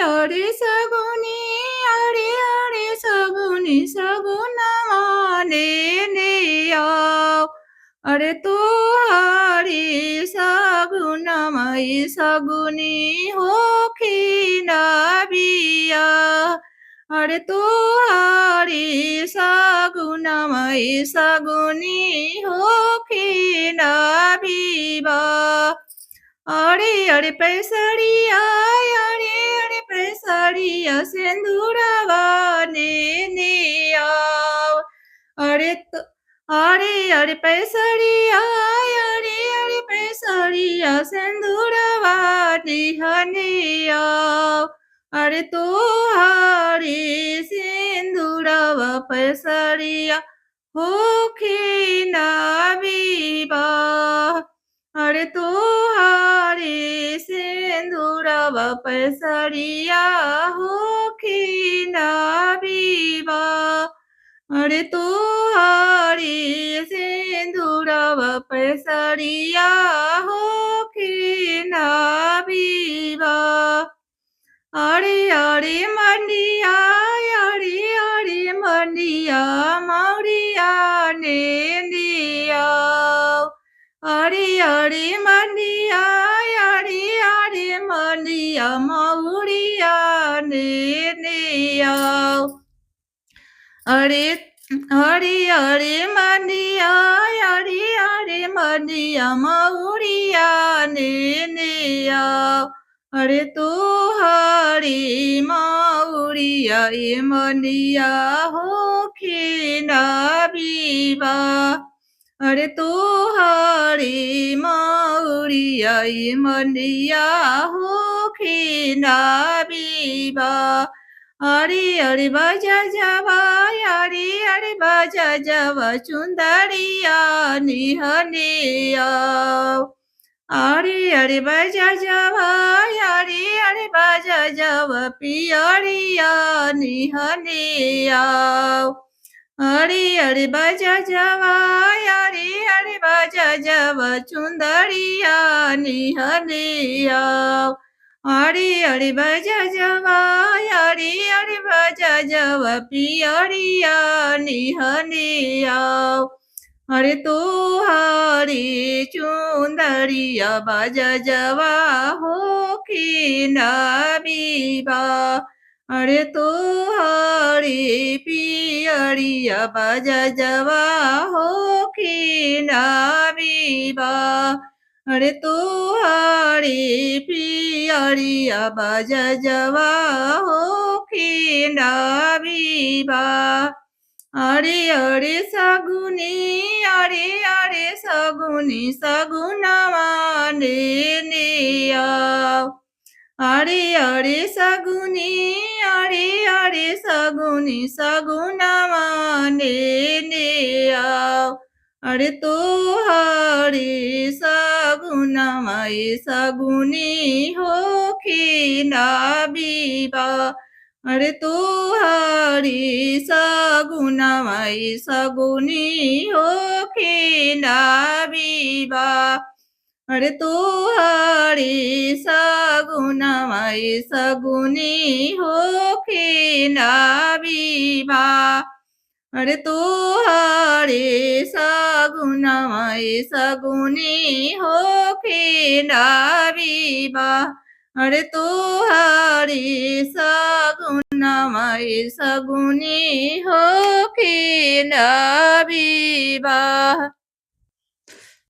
हरे सगुनी हरे सगुनी सगुनमा ने आओ। अरे तो हरे सगुनमय सगुनी होखिन बिया। अरे तो हरे सगुनमय सगुनी होखिन विवाह। अरे अरे पैसरिया अरे पैसरिया सिंदूरवा ने आओ। अरे पैसरिया अरे पैसरिया सिंदूरवा ने आओ। अरे तो हरे सिंदूरवा पैसरिया होखिन विवाह। अरे तो हरे सिंदूरवा पैसरिया होखिन विवाह। अरे तो हरे सिंदूरवा पैसरिया होखिन विवाह। अरे मंडिया मौरिया ने आओ। अरे मंडिया मौरिया ने आओ। अरे मंडिया मौरिया ने आओ। अरे तो हरे मौरिया मंडिया होखिन विवाह। अरे तो हरे मौरिया मंडिया होखिन विवाह। अरे बाजा जावा अरे बाजा जावा चुंदरिया निहने आओ। अरे बाजा जावा अरे बाजा जावा पियरिया निहने आओ। अरे बाजा जावा अरे बाजा जावा चुंदरिया निहने आओ। अरे बाजा जावा अरे बाजा जावा पियरिया निहने आओ। अरे तो हरे चुंदरिया बाजा जावा होखिन विवाह। अरे तो हरे पियरिया बाजा जावा होखिन विवाह। अरे तो हरे पियरिया बाजा जावा होखिन विवाह। अरे सगुनी सगुनवा ने आओ। अरे सगुनी सगुनवा ने आओ। अरे तो हरे सगुनमय सगुनी होखिन विवाह। अरे तो हरे सगुनमय सगुनी होखिन विवाह। अरे तो हरे सगुनमय सगुनी होखिन विवाह। अरे तो हरे सगुनमय सगुनी होखिन विवाह। अरे तो हरे सगुनमय सगुनी होखिन विवाह।